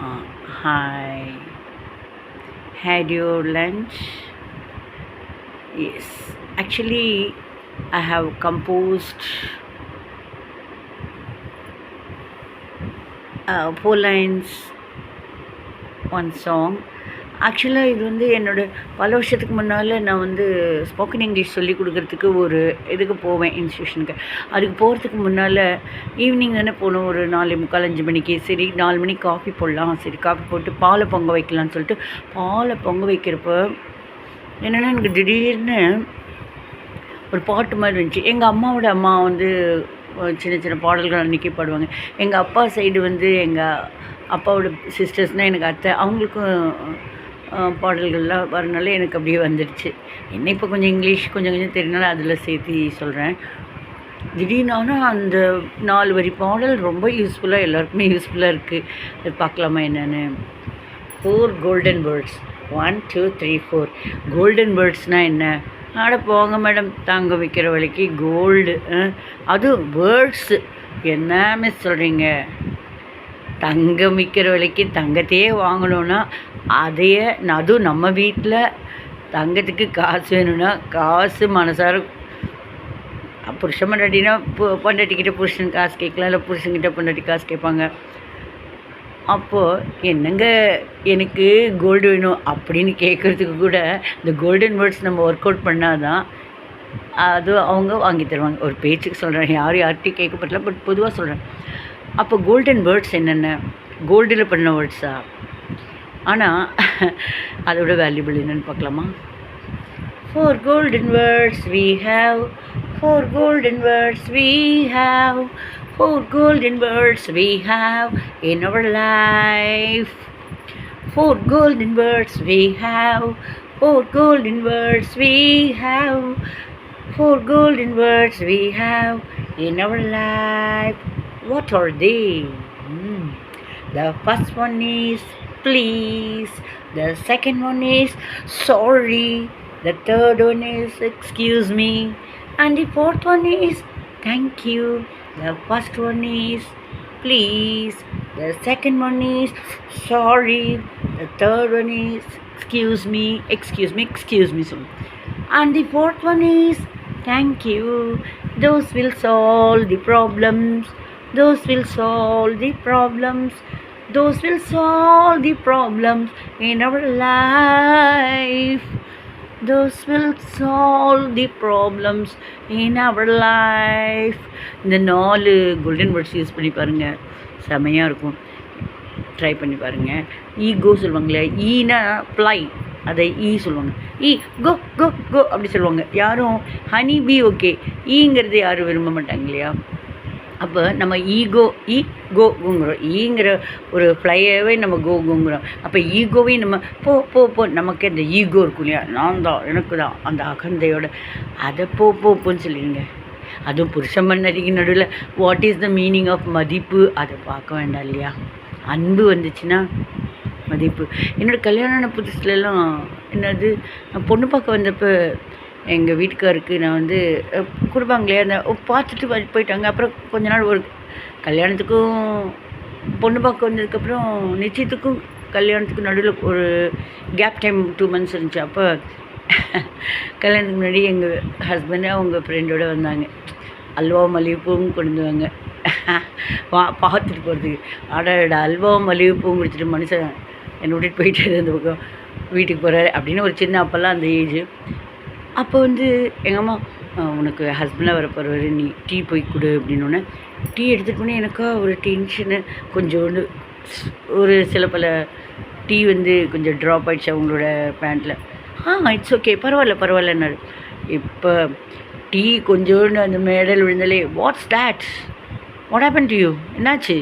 Hi. Had your lunch? Yes. Actually, I have composed 4 lines, one song. ஆக்சுவலாக இது வந்து பல வருஷத்துக்கு முன்னால் நான் ஸ்போக்கன் இங்கிலீஷ் சொல்லிக் கொடுக்குறதுக்கு ஒரு இதுக்கு போவேன், இன்ஸ்டியூஷனுக்கு. அதுக்கு போகிறதுக்கு முன்னால் ஈவினிங் தானே போகணும், ஒரு 4:45 5 மணிக்கு. சரி 4 மணிக்கு காஃபி போடலாம், சரி காஃபி போட்டு பாலை பொங்க வைக்கலான்னு சொல்லிட்டு பாலை பொங்க வைக்கிறப்ப என்னென்னா எனக்கு திடீர்னு ஒரு பாட்டு மாதிரி இருந்துச்சு. எங்கள் அம்மாவோட அம்மா சின்ன சின்ன பாடல்கள் அன்றைக்கி பாடுவாங்க. எங்கள் அப்பா சைடு எங்கள் அப்பாவோட சிஸ்டர்ஸ்னால் எனக்கு அத்தை, அவங்களுக்கும் பாடல்கள்லாம் வரனால எனக்கு அப்படியே வந்துடுச்சு. என்ன இப்போ கொஞ்சம் இங்கிலீஷ் கொஞ்சம் கொஞ்சம் தெரியுனால அதில் சேர்த்து சொல்கிறேன். திடீர்னு ஆனால் அந்த 4 வரி பாடல் ரொம்ப யூஸ்ஃபுல்லாக, எல்லாருக்குமே யூஸ்ஃபுல்லாக இருக்குது. அது பார்க்கலாமா என்னென்னு. 4 கோல்டன் வேர்ட்ஸ். 1 2 3 4 கோல்டன் வேர்ட்ஸ்னால் என்ன? ஆட போங்க மேடம், தங்க விற்கிற விலைக்கு கோல்டு, அதுவும் வேர்ட்ஸு என்ன மிஸ் சொல்கிறீங்க? தங்கம் விற்கிற விலைக்கு தங்கத்தையே வாங்கணுன்னா அதையே, அதுவும் நம்ம வீட்டில் தங்கத்துக்கு காசு வேணும்னா காசு மனசார புருஷன் பொண்டாட்டினா பொண்டாட்டிக்கிட்ட புருஷன் காசு கேட்கலாம், இல்லை புருஷன்கிட்ட பொண்டாட்டி காசு கேட்பாங்க. அப்போது என்னங்க எனக்கு கோல்டு வேணும் அப்படின்னு கேட்குறதுக்கு கூட இந்த கோல்டன் வேர்ட்ஸ் நம்ம ஒர்க் அவுட் பண்ணால் தான் அது அவங்க வாங்கி தருவாங்க. ஒரு பேச்சுக்கு சொல்கிறேன், யார்கிட்டையும் கேட்கப்படல, பட் பொதுவாக சொல்கிறேன். அப்போ கோல்டன் வேர்ட்ஸ் என்னென்ன? கோல்டில் பண்ண வேர்ட்ஸா? ஆனால் அதோட வேல்யூபிள் என்னென்னு பார்க்கலாமா? 4 golden words we have, 4 golden words we have, 4 golden words we have in our life. 4 golden words we have, 4 golden words we have, 4 golden words we have in our life. What are they? The first one is please, the second one is sorry, the third one is excuse me, and the fourth one is thank you. The first one is please, the second one is sorry, the third one is excuse me, and the fourth one is thank you. Those will solve the problems, those will solve the problems, those will solve the problems in our life, those will solve the problems in our life. இந்த 4 golden words use பண்ணி பாருங்கள், செமையாக இருக்கும். Try பண்ணி பாருங்கள். Ego சொல்லுவாங்களே, ஈனா fly, அதை சொல்லுவாங்க. கோ கோ கோ அப்படி சொல்லுவாங்க. யாரும் ஹனி பி ஓகே, ஈங்கிறது யாரும் விரும்ப மாட்டாங்க இல்லையா? அப்போ நம்ம கோங்கிறோம், ஈங்கிற ஒரு ஃப்ளையவே நம்ம கோங்கிறோம். அப்போ ஈகோவையும் நம்ம போ நமக்கு அந்த ஈகோ இருக்கும் இல்லையா, நான் தான், எனக்கு தான் அந்த அகந்தையோட, அதை போன்னு சொல்லிடுங்க. அதுவும் புருஷன் பண்ணடிக்கு நடுவில் what is the meaning of மதிப்பு, அதை பார்க்க வேண்டாம் இல்லையா? அன்பு வந்துச்சுன்னா மதிப்பு. என்னோடய கல்யாண புதுசுலலாம் என்னது, பொண்ணு பார்க்க வந்தப்போ எங்கள் வீட்டுக்காருக்கு நான் கொடுப்பாங்களே, அந்த பார்த்துட்டு போயிட்டாங்க. அப்புறம் கொஞ்ச நாள் ஒரு கல்யாணத்துக்கும் பொண்ணு பார்க்க வந்ததுக்கப்புறம் நிச்சயத்துக்கும் கல்யாணத்துக்கும் நடுவில் ஒரு கேப் டைம் 2 months இருந்துச்சு. அப்போ கல்யாணத்துக்கு முன்னாடி எங்கள் ஹஸ்பண்டு அவங்க ஃப்ரெண்டோடு வந்தாங்க. அல்வா மல்லிகைப்பூவும் கொண்டு வாங்க பார்த்துட்டு போகிறதுக்கு. ஆடாடா, அல்வாவும் மல்லிகைப்பூவும் குடிச்சிட்டு மனுஷன் என்னை விட்டுட்டு போயிட்டு அந்த பக்கம் வீட்டுக்கு போகிறாரு அப்படின்னு ஒரு சின்ன, அப்போல்லாம் அந்த ஏஜ். அப்போ எங்கள் அம்மா, உனக்கு ஹஸ்பண்டாக வர போகிறவர், நீ டீ போய் கொடு அப்படின்னோடனே டீ எடுத்துகிட்டு போனே. எனக்கா ஒரு டென்ஷனு, கொஞ்சோண்டு ஒரு சில பல டீ கொஞ்சம் ட்ராப் ஆகிடுச்சு அவங்களோட பேண்ட்டில். It's okay, பரவாயில்லன்னாரு. இப்போ டீ கொஞ்சோண்டு அந்த மேடல் விழுந்தாலே, what's that, what happen to you, என்னாச்சு,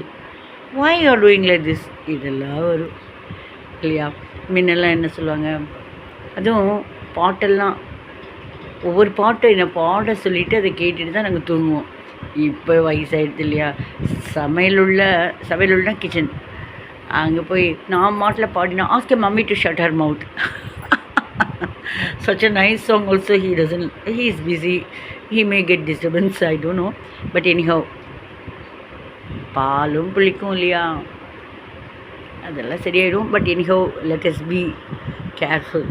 why you are doing like this, இதெல்லாம் வரும் இல்லையா? முன்னெல்லாம் என்ன சொல்லுவாங்க, அதுவும் பாட்டெல்லாம் ஒவ்வொரு பாட்டும் என்னை பாட சொல்லிவிட்டு அதை கேட்டுட்டு தான் நாங்கள் தூங்குவோம். இப்போ வயசாகிடுது இல்லையா? சமையலுள்ள கிச்சன், அங்கே போய் நான் மாட்டில் பாடினா ask mummy to shut her mouth. such a nice song also. He is busy, he may get disturbance, I don't know, but anyhow பாலும் புளிக்கும் இல்லையா? அதெல்லாம் சரியாயிடும். But anyhow let us be careful.